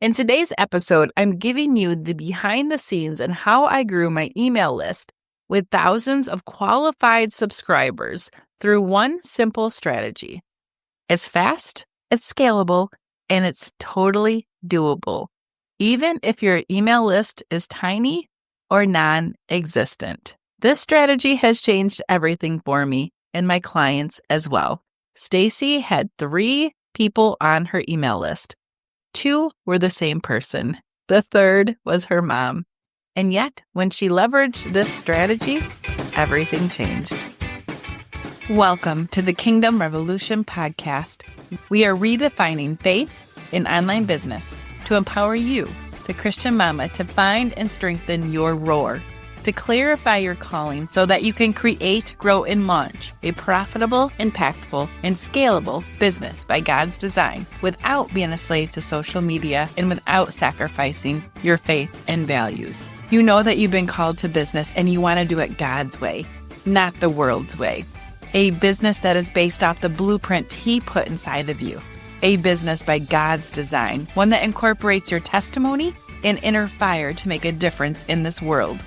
In today's episode, I'm giving you the behind the scenes and how I grew my email list with thousands of qualified subscribers through one simple strategy. It's fast, it's scalable, and it's totally doable, even if your email list is tiny or non-existent. This strategy has changed everything for me and my clients as well. Stacey had 3 people on her email list. 2 were the same person. The third was her mom. And yet, when she leveraged this strategy, everything changed. Welcome to the Kingdom Revolution podcast. We are redefining faith in online business to empower you, the Christian mama, to find and strengthen your roar, to clarify your calling so that you can create, grow, and launch a profitable, impactful, and scalable business by God's design without being a slave to social media and without sacrificing your faith and values. You know that you've been called to business and you want to do it God's way, not the world's way. A business that is based off the blueprint He put inside of you. A business by God's design, one that incorporates your testimony and inner fire to make a difference in this world.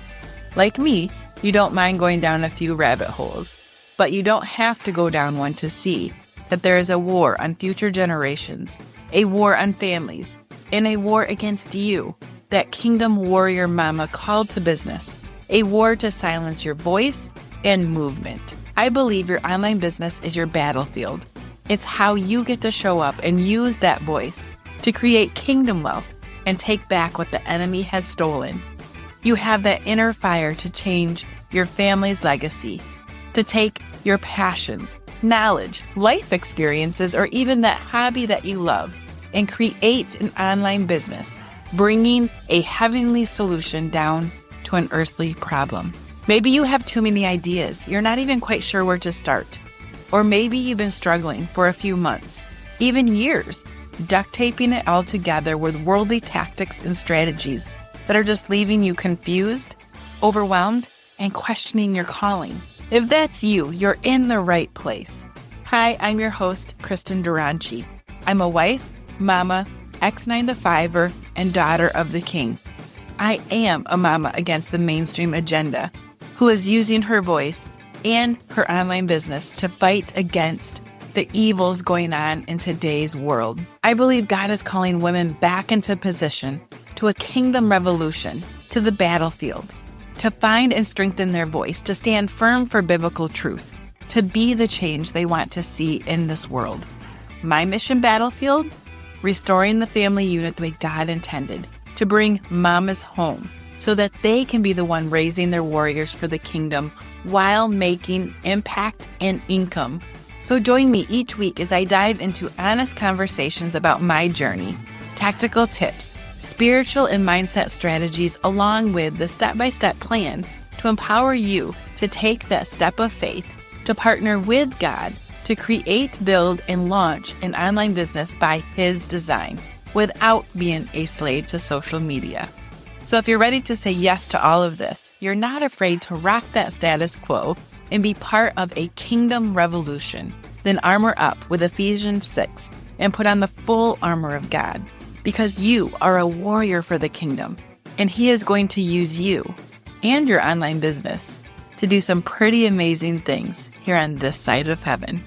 Like me, you don't mind going down a few rabbit holes, but you don't have to go down one to see that there is a war on future generations, a war on families, and a war against you, that kingdom warrior mama called to business, a war to silence your voice and movement. I believe your online business is your battlefield. It's how you get to show up and use that voice to create kingdom wealth and take back what the enemy has stolen. You have that inner fire to change your family's legacy, to take your passions, knowledge, life experiences, or even that hobby that you love and create an online business, bringing a heavenly solution down to an earthly problem. Maybe you have too many ideas. You're not even quite sure where to start. Or maybe you've been struggling for a few months, even years, duct taping it all together with worldly tactics and strategies that are just leaving you confused, overwhelmed, and questioning your calling. If that's you, you're in the right place. Hi, I'm your host, Kristen Duranci. I'm a wife, mama, ex-9-to-5er, and daughter of the King. I am a mama against the mainstream agenda, who is using her voice and her online business to fight against the evils going on in today's world. I believe God is calling women back into position to a kingdom revolution, to the battlefield, to find and strengthen their voice, to stand firm for biblical truth, to be the change they want to see in this world. My mission battlefield? Restoring the family unit the way God intended, to bring mamas home so that they can be the one raising their warriors for the kingdom while making impact and income. So join me each week as I dive into honest conversations about my journey, tactical tips, spiritual and mindset strategies, along with the step-by-step plan to empower you to take that step of faith, to partner with God, to create, build, and launch an online business by His design without being a slave to social media. So if you're ready to say yes to all of this, you're not afraid to rock that status quo and be part of a kingdom revolution, then armor up with Ephesians 6 and put on the full armor of God. Because you are a warrior for the kingdom, and He is going to use you and your online business to do some pretty amazing things here on this side of heaven.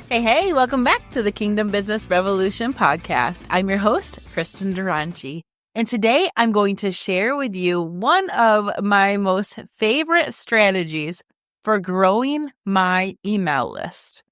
Hey, welcome back to the Kingdom Business Revolution podcast. I'm your host, Kristen Duranci, and today I'm going to share with you one of my most favorite strategies for growing my email list.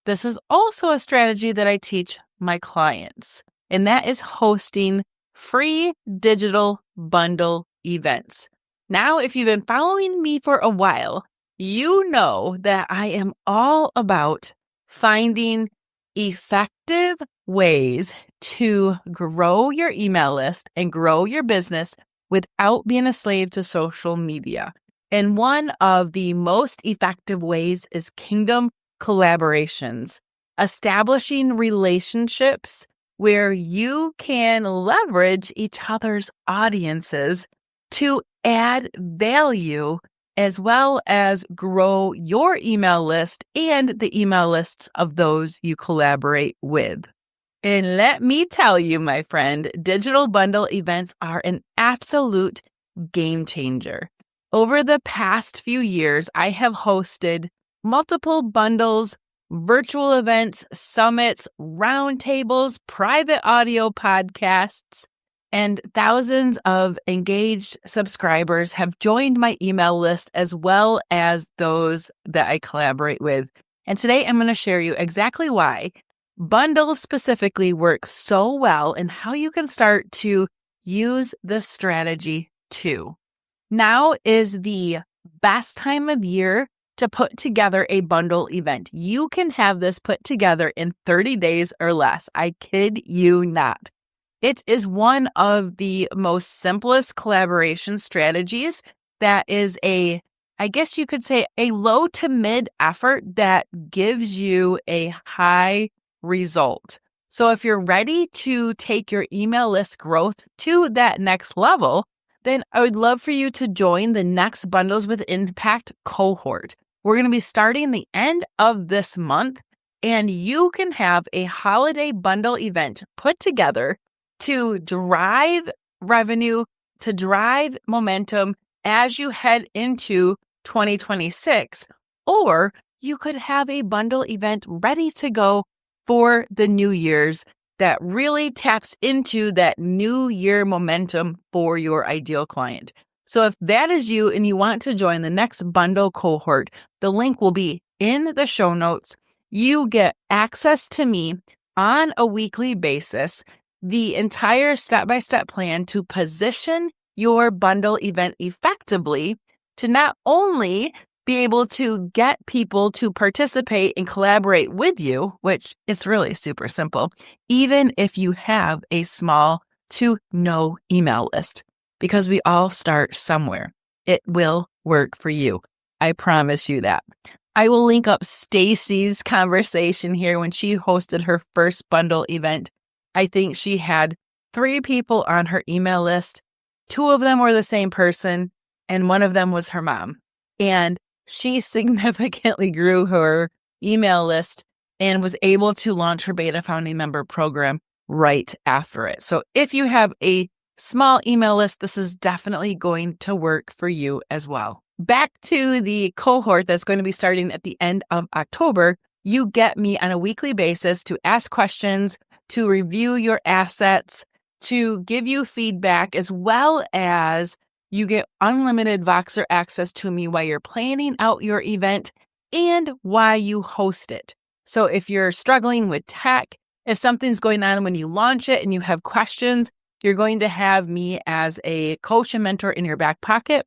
This is also a strategy that I teach my clients, and that is hosting free digital bundle events. Now, if you've been following me for a while, you know that I am all about finding effective ways to grow your email list and grow your business without being a slave to social media. And one of the most effective ways is kingdom collaborations, establishing relationships where you can leverage each other's audiences to add value as well as grow your email list and the email lists of those you collaborate with. And let me tell you, my friend, digital bundle events are an absolute game changer. Over the past few years, I have hosted multiple bundles, virtual events, summits, roundtables, private audio podcasts, and thousands of engaged subscribers have joined my email list as well as those that I collaborate with. And today I'm going to share you exactly why bundles specifically work so well and how you can start to use this strategy too. Now is the best time of year to put together a bundle event. You can have this put together in 30 days or less. I kid you not. It is one of the most simplest collaboration strategies that is I guess you could say, a low to mid effort that gives you a high result. So if you're ready to take your email list growth to that next level, then I would love for you to join the next Bundles with Impact cohort. We're going to be starting the end of this month, and you can have a holiday bundle event put together to drive revenue, to drive momentum as you head into 2026. Or you could have a bundle event ready to go for the New Year's that really taps into that new year momentum for your ideal client. So if that is you and you want to join the next bundle cohort, the link will be in the show notes. You get access to me on a weekly basis, the entire step-by-step plan to position your bundle event effectively to not only be able to get people to participate and collaborate with you, which is really super simple, even if you have a small to no email list, because we all start somewhere. It will work for you. I promise you that. I will link up Stacey's conversation here when she hosted her first bundle event. I think she had 3 people on her email list. 2 of them were the same person, and one of them was her mom. And she significantly grew her email list and was able to launch her beta founding member program right after it. So if you have a small email list, this is definitely going to work for you as well. Back to the cohort that's going to be starting at the end of October, you get me on a weekly basis to ask questions, to review your assets, to give you feedback, as well as you get unlimited Voxer access to me while you're planning out your event and while you host it. So if you're struggling with tech, if something's going on when you launch it and you have questions, you're going to have me as a coach and mentor in your back pocket,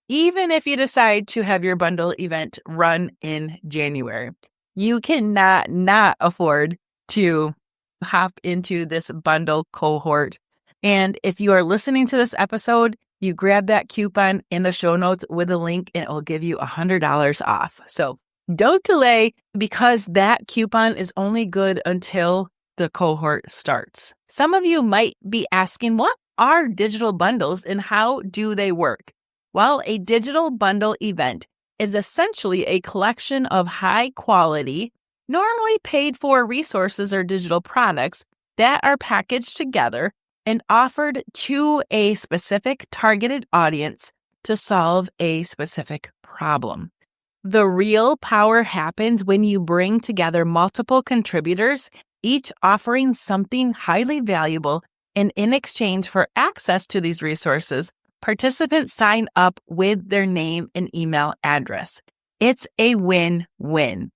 even if you decide to have your bundle event run in January. You cannot not afford to hop into this bundle cohort. And if you are listening to this episode, you grab that coupon in the show notes with a link and it will give you $100 off. So don't delay, because that coupon is only good until the cohort starts. Some of you might be asking, what are digital bundles and how do they work? Well, a digital bundle event is essentially a collection of high quality, normally paid for resources or digital products that are packaged together and offered to a specific targeted audience to solve a specific problem. The real power happens when you bring together multiple contributors, each offering something highly valuable, and in exchange for access to these resources, participants sign up with their name and email address. It's a win-win.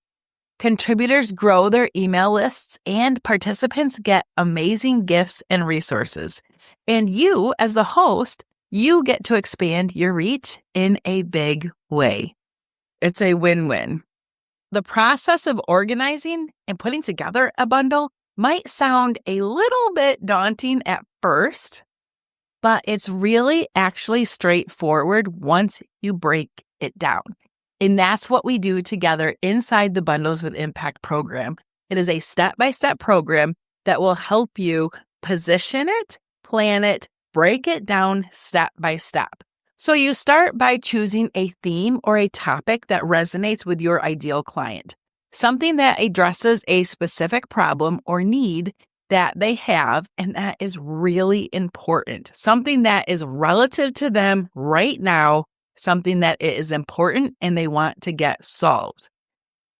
Contributors grow their email lists and participants get amazing gifts and resources. And you, as the host, you get to expand your reach in a big way. It's a win-win. The process of organizing and putting together a bundle might sound a little bit daunting at first, but it's really actually straightforward once you break it down. And that's what we do together inside the Bundles with Impact program. It is a step-by-step program that will help you position it, plan it, break it down step by step. So you start by choosing a theme or a topic that resonates with your ideal client, something that addresses a specific problem or need that they have, and that is really important. Something that is relative to them right now, something that is important and they want to get solved.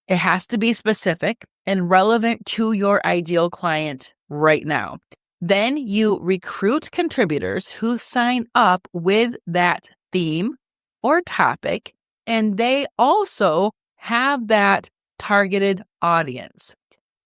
It has to be specific and relevant to your ideal client right now. Then you recruit contributors who sign up with that theme or topic, and they also have that targeted audience.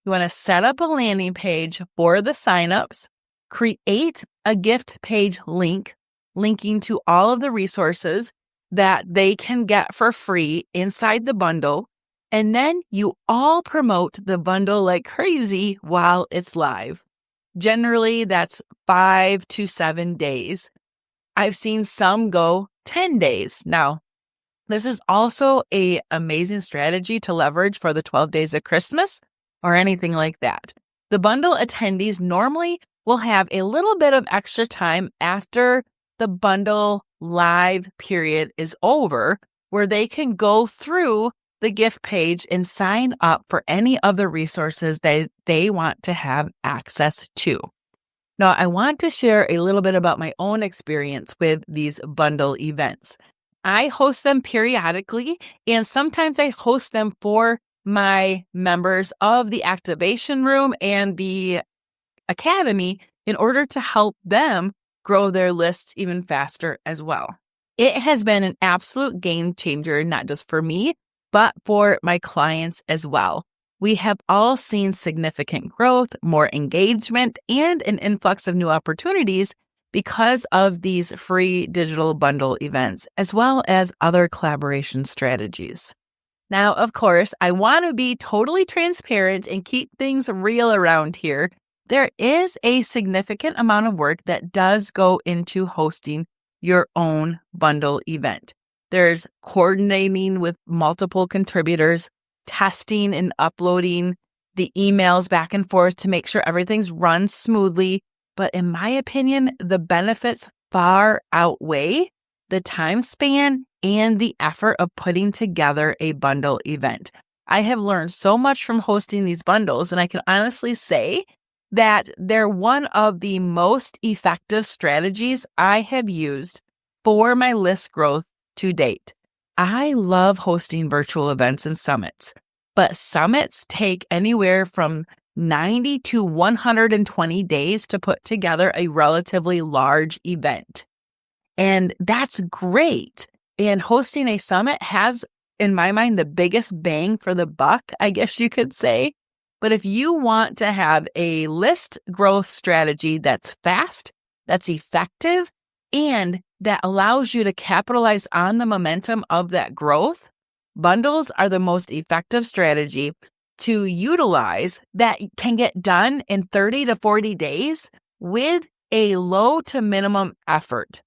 You want to set up a landing page for the signups, create a gift page link, linking to all of the resources that they can get for free inside the bundle, and then you all promote the bundle like crazy while it's live. Generally, that's 5 to 7 days. I've seen some go 10 days. Now, this is also an amazing strategy to leverage for the 12 days of Christmas or anything like that. The bundle attendees normally will have a little bit of extra time after the bundle live period is over, where they can go through the gift page and sign up for any of the resources that they want to have access to. Now, I want to share a little bit about my own experience with these bundle events. I host them periodically, and sometimes I host them for my members of the activation room and the academy in order to help them grow their lists even faster as well. It has been an absolute game changer, not just for me, but for my clients as well. We have all seen significant growth, more engagement, and an influx of new opportunities because of these free digital bundle events, as well as other collaboration strategies. Now, of course, I want to be totally transparent and keep things real around here. There is a significant amount of work that does go into hosting your own bundle event. There's coordinating with multiple contributors, testing and uploading the emails back and forth to make sure everything's run smoothly. But in my opinion, the benefits far outweigh the time span and the effort of putting together a bundle event. I have learned so much from hosting these bundles, and I can honestly say that they're one of the most effective strategies I have used for my list growth to date. I love hosting virtual events and summits, but summits take anywhere from 90 to 120 days to put together a relatively large event. And that's great. And hosting a summit has, in my mind, the biggest bang for the buck, I guess you could say. But if you want to have a list growth strategy that's fast, that's effective, and that allows you to capitalize on the momentum of that growth, bundles are the most effective strategy to utilize that can get done in 30 to 40 days with a low to minimum effort.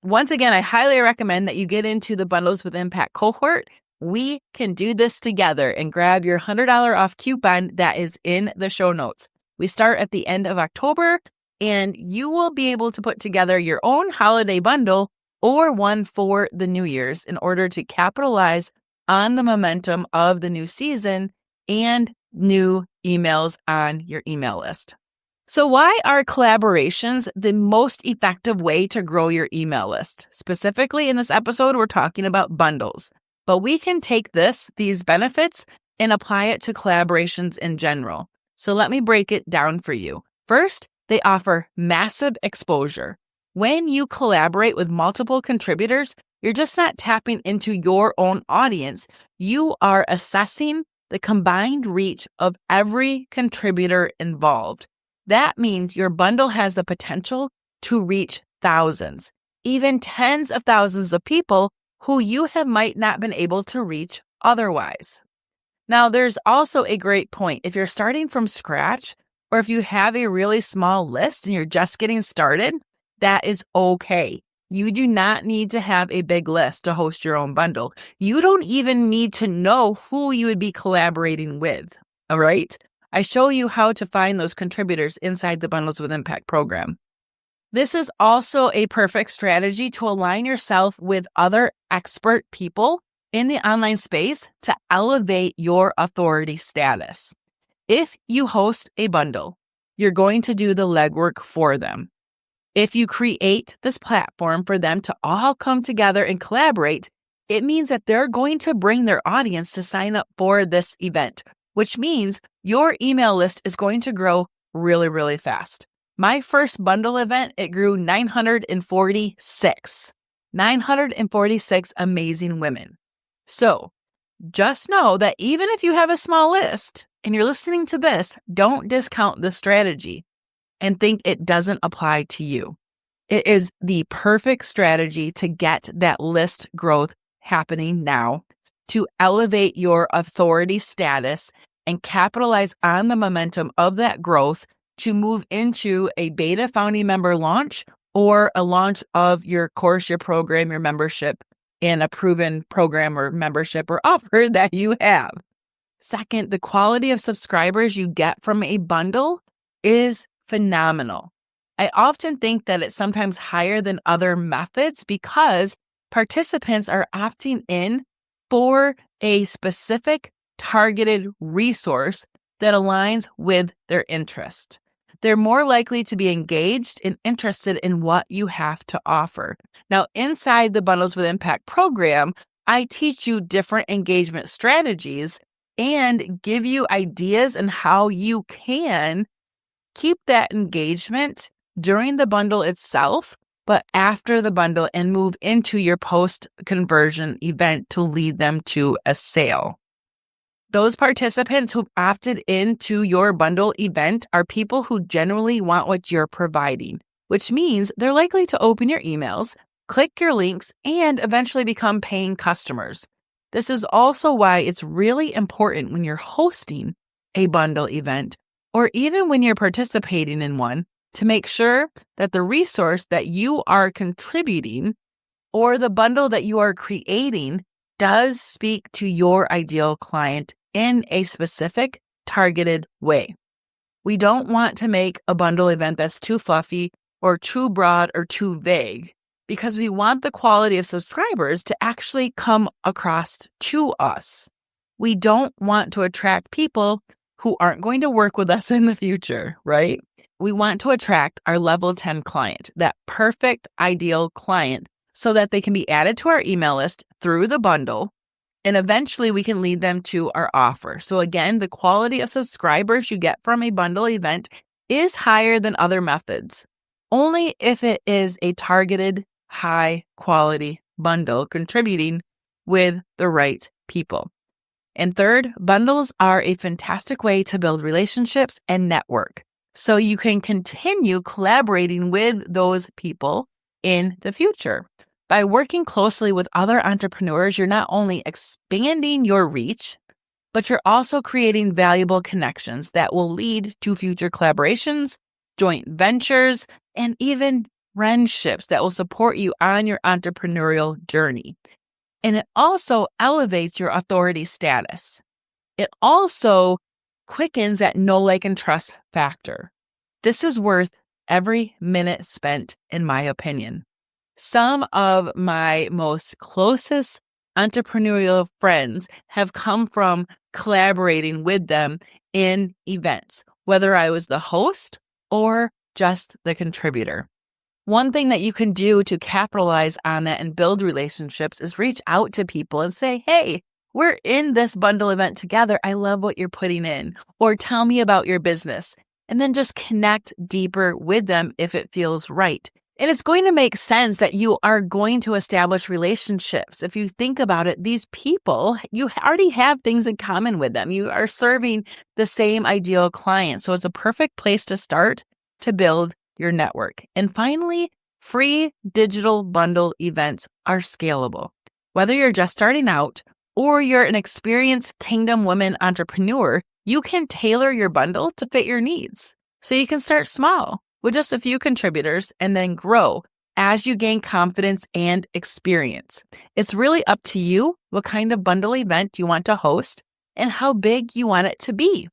Once again, I highly recommend that you get into the Bundles with Impact cohort. We can do this together and grab your $100 off coupon that is in the show notes. We start at the end of October, and you will be able to put together your own holiday bundle or one for the New Year's in order to capitalize on the momentum of the new season and new emails on your email list. So why are collaborations the most effective way to grow your email list? Specifically in this episode, we're talking about bundles, but we can take these benefits and apply it to collaborations in general. So let me break it down for you. First, they offer massive exposure. When you collaborate with multiple contributors, you're just not tapping into your own audience. You are assessing the combined reach of every contributor involved. That means your bundle has the potential to reach thousands, even tens of thousands of people who you might not been able to reach otherwise. Now, there's also a great point. If you're starting from scratch, or if you have a really small list and you're just getting started, that is okay. You do not need to have a big list to host your own bundle. You don't even need to know who you would be collaborating with, all right? I show you how to find those contributors inside the Bundles with Impact program. This is also a perfect strategy to align yourself with other expert people in the online space to elevate your authority status. If you host a bundle, you're going to do the legwork for them. If you create this platform for them to all come together and collaborate, it means that they're going to bring their audience to sign up for this event, which means your email list is going to grow really, really fast. My first bundle event, it grew 946. 946 amazing women. So just know that even if you have a small list and you're listening to this, don't discount this strategy and think it doesn't apply to you. It is the perfect strategy to get that list growth happening now, to elevate your authority status and capitalize on the momentum of that growth to move into a beta founding member launch or a launch of your course, your program, your membership in a proven program or membership or offer that you have. Second, the quality of subscribers you get from a bundle is phenomenal. I often think that it's sometimes higher than other methods because participants are opting in for a specific targeted resource that aligns with their interest. They're more likely to be engaged and interested in what you have to offer. Now, inside the Bundles with Impact program, I teach you different engagement strategies and give you ideas on how you can keep that engagement during the bundle itself, but after the bundle and move into your post-conversion event to lead them to a sale. Those participants who've opted into your bundle event are people who generally want what you're providing, which means they're likely to open your emails, click your links, and eventually become paying customers. This is also why it's really important when you're hosting a bundle event, or even when you're participating in one, to make sure that the resource that you are contributing or the bundle that you are creating does speak to your ideal client in a specific targeted way. We don't want to make a bundle event that's too fluffy or too broad or too vague because we want the quality of subscribers to actually come across to us. We don't want to attract people who aren't going to work with us in the future, right? We want to attract our level 10 client, that perfect ideal client, so that they can be added to our email list through the bundle, and eventually we can lead them to our offer. So again, the quality of subscribers you get from a bundle event is higher than other methods, only if it is a targeted, high quality bundle contributing with the right people. And third, bundles are a fantastic way to build relationships and network, so you can continue collaborating with those people in the future. By working closely with other entrepreneurs, you're not only expanding your reach, but you're also creating valuable connections that will lead to future collaborations, joint ventures, and even friendships that will support you on your entrepreneurial journey. And it also elevates your authority status. It also quickens that know, like, and trust factor. This is worth every minute spent, in my opinion. Some of my most closest entrepreneurial friends have come from collaborating with them in events, whether I was the host or just the contributor. One thing that you can do to capitalize on that and build relationships is reach out to people and say, hey, we're in this bundle event together. I love what you're putting in. Or tell me about your business. And then just connect deeper with them if it feels right. And it's going to make sense that you are going to establish relationships. If you think about it, these people, you already have things in common with them. You are serving the same ideal client. So it's a perfect place to start to build your network. And finally, free digital bundle events are scalable. Whether you're just starting out or you're an experienced Kingdom Women entrepreneur, you can tailor your bundle to fit your needs. So you can start small with just a few contributors and then grow as you gain confidence and experience. It's really up to you what kind of bundle event you want to host and how big you want it to be.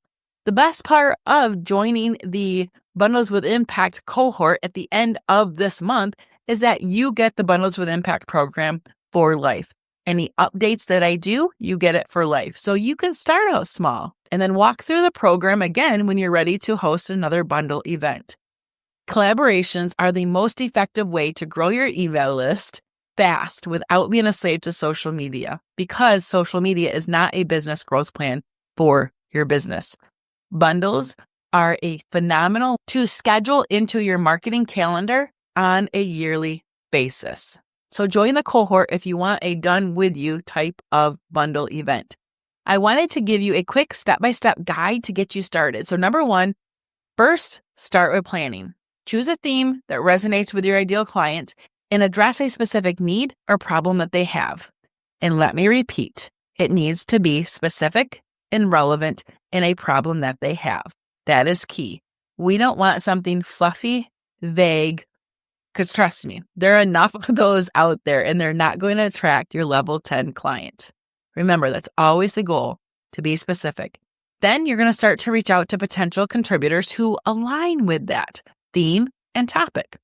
The best part of joining the Bundles with Impact cohort at the end of this month is that you get the Bundles with Impact program for life. Any updates that I do, you get it for life. So you can start out small and then walk through the program again when you're ready to host another bundle event. Collaborations are the most effective way to grow your email list fast without being a slave to social media, because social media is not a business growth plan for your business. Bundles are a phenomenal to schedule into your marketing calendar on a yearly basis. So join the cohort if you want a done with you type of bundle event. I wanted to give you a quick step-by-step guide to get you started. So number one, first, start with planning. Choose a theme that resonates with your ideal client and address a specific need or problem that they have. And let me repeat, it needs to be specific and relevant in a problem that they have. That is key. We don't want something fluffy, vague, because trust me, there are enough of those out there and they're not going to attract your level 10 client. Remember, that's always the goal, to be specific. Then you're going to start to reach out to potential contributors who align with that theme and topic.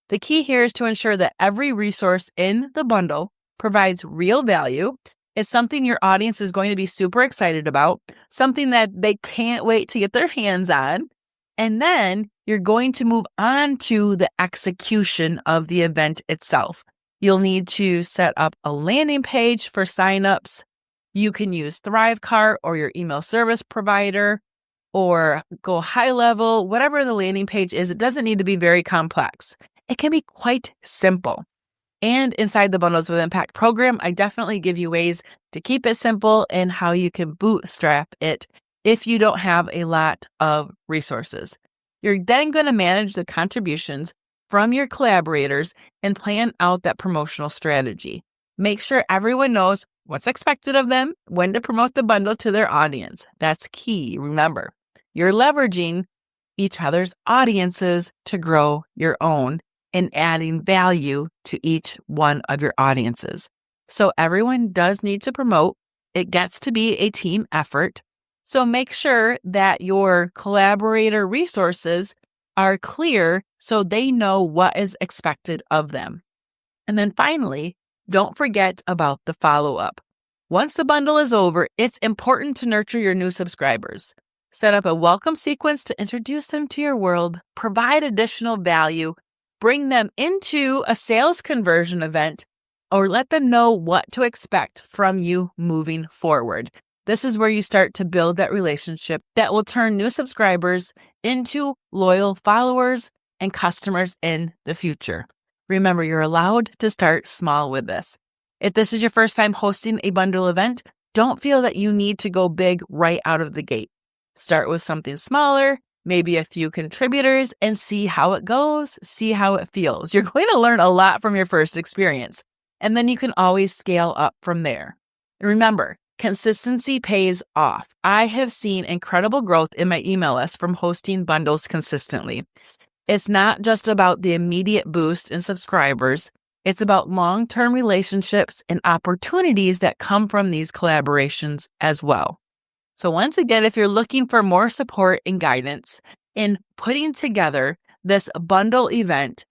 The key here is to ensure that every resource in the bundle provides real value. It's something your audience is going to be super excited about, something that they can't wait to get their hands on. And then you're going to move on to the execution of the event itself. You'll need to set up a landing page for signups. You can use Thrivecart or your email service provider, or go high level, whatever the landing page is. It doesn't need to be very complex. It can be quite simple. And inside the Bundles with Impact program, I definitely give you ways to keep it simple and how you can bootstrap it if you don't have a lot of resources. You're then going to manage the contributions from your collaborators and plan out that promotional strategy. Make sure everyone knows what's expected of them, when to promote the bundle to their audience. That's key. Remember, you're leveraging each other's audiences to grow your own and adding value to each one of your audiences. So everyone does need to promote. It gets to be a team effort. So make sure that your collaborator resources are clear so they know what is expected of them. And then finally, don't forget about the follow-up. Once the bundle is over, it's important to nurture your new subscribers. Set up a welcome sequence to introduce them to your world, provide additional value, bring them into a sales conversion event, or let them know what to expect from you moving forward. This is where you start to build that relationship that will turn new subscribers into loyal followers and customers in the future. Remember, you're allowed to start small with this. If this is your first time hosting a bundle event, don't feel that you need to go big right out of the gate. Start with something smaller, maybe a few contributors, and see how it goes, see how it feels. You're going to learn a lot from your first experience, and then you can always scale up from there. And remember, consistency pays off. I have seen incredible growth in my email list from hosting bundles consistently. It's not just about the immediate boost in subscribers. It's about long-term relationships and opportunities that come from these collaborations as well. So once again, if you're looking for more support and guidance in putting together this bundle event,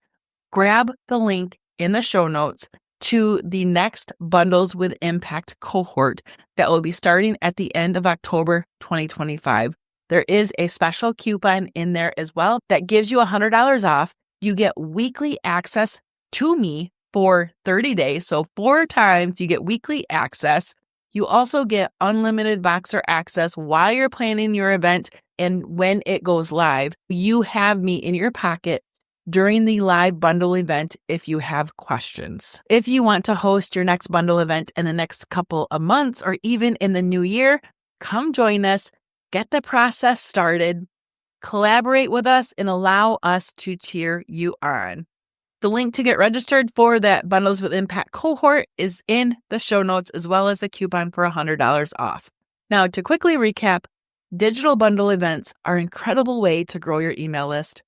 grab the link in the show notes to the next Bundles with Impact cohort that will be starting at the end of October 2025. There is a special coupon in there as well that gives you $100 off. You get weekly access to me for 30 days. So 4 times you get weekly access. You also get unlimited Voxer access while you're planning your event, and when it goes live, you have me in your pocket during the live bundle event if you have questions. If you want to host your next bundle event in the next couple of months or even in the new year, come join us, get the process started, collaborate with us, and allow us to cheer you on. The link to get registered for that Bundles with Impact cohort is in the show notes, as well as a coupon for $100 off. Now, to quickly recap, digital bundle events are an incredible way to grow your email list,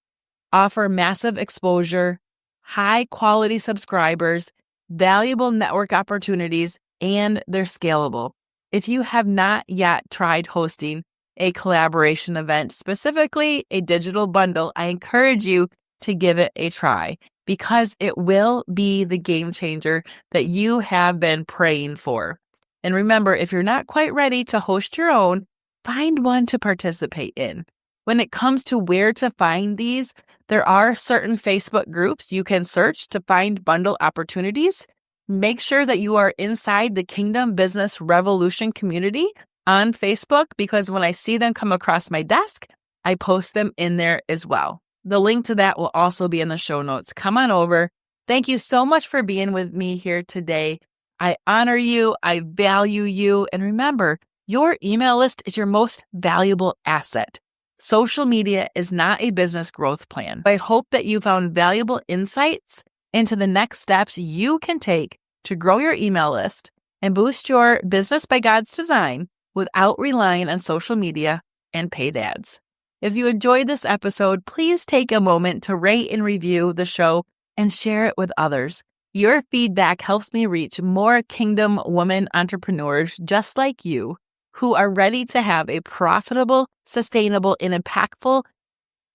offer massive exposure, high quality subscribers, valuable network opportunities, and they're scalable. If you have not yet tried hosting a collaboration event, specifically a digital bundle, I encourage you to give it a try. because it will be the game changer that you have been praying for. And remember, if you're not quite ready to host your own, find one to participate in. When it comes to where to find these, there are certain Facebook groups you can search to find bundle opportunities. Make sure that you are inside the Kingdom Business Revolution community on Facebook, because when I see them come across my desk, I post them in there as well. The link to that will also be in the show notes. Come on over. Thank you so much for being with me here today. I honor you. I value you. And remember, your email list is your most valuable asset. Social media is not a business growth plan. I hope that you found valuable insights into the next steps you can take to grow your email list and boost your business by God's design without relying on social media and paid ads. If you enjoyed this episode, please take a moment to rate and review the show and share it with others. Your feedback helps me reach more Kingdom women entrepreneurs just like you who are ready to have a profitable, sustainable, and impactful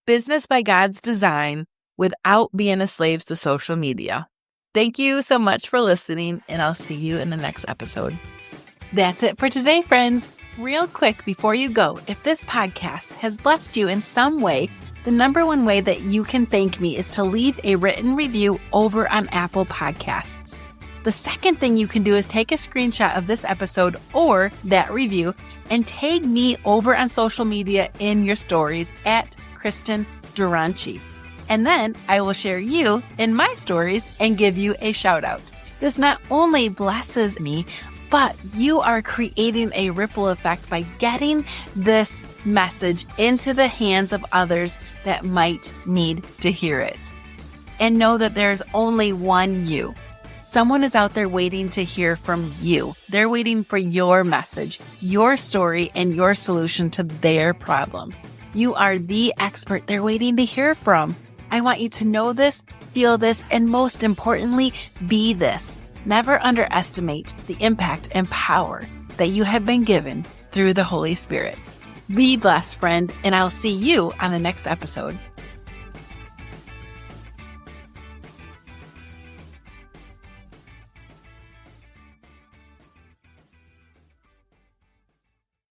business by God's design without being a slave to social media. Thank you so much for listening, and I'll see you in the next episode. That's it for today, friends. Real quick before you go, if this podcast has blessed you in some way, the number one way that you can thank me is to leave a written review over on Apple Podcasts. The second thing you can do is take a screenshot of this episode or that review and tag me over on social media in your stories at Kristen Duranci. And then I will share you in my stories and give you a shout out. This not only blesses me, but you are creating a ripple effect by getting this message into the hands of others that might need to hear it. And know that there's only one you. Someone is out there waiting to hear from you. They're waiting for your message, your story, and your solution to their problem. You are the expert they're waiting to hear from. I want you to know this, feel this, and most importantly, be this. Never underestimate the impact and power that you have been given through the Holy Spirit. Be blessed, friend, and I'll see you on the next episode.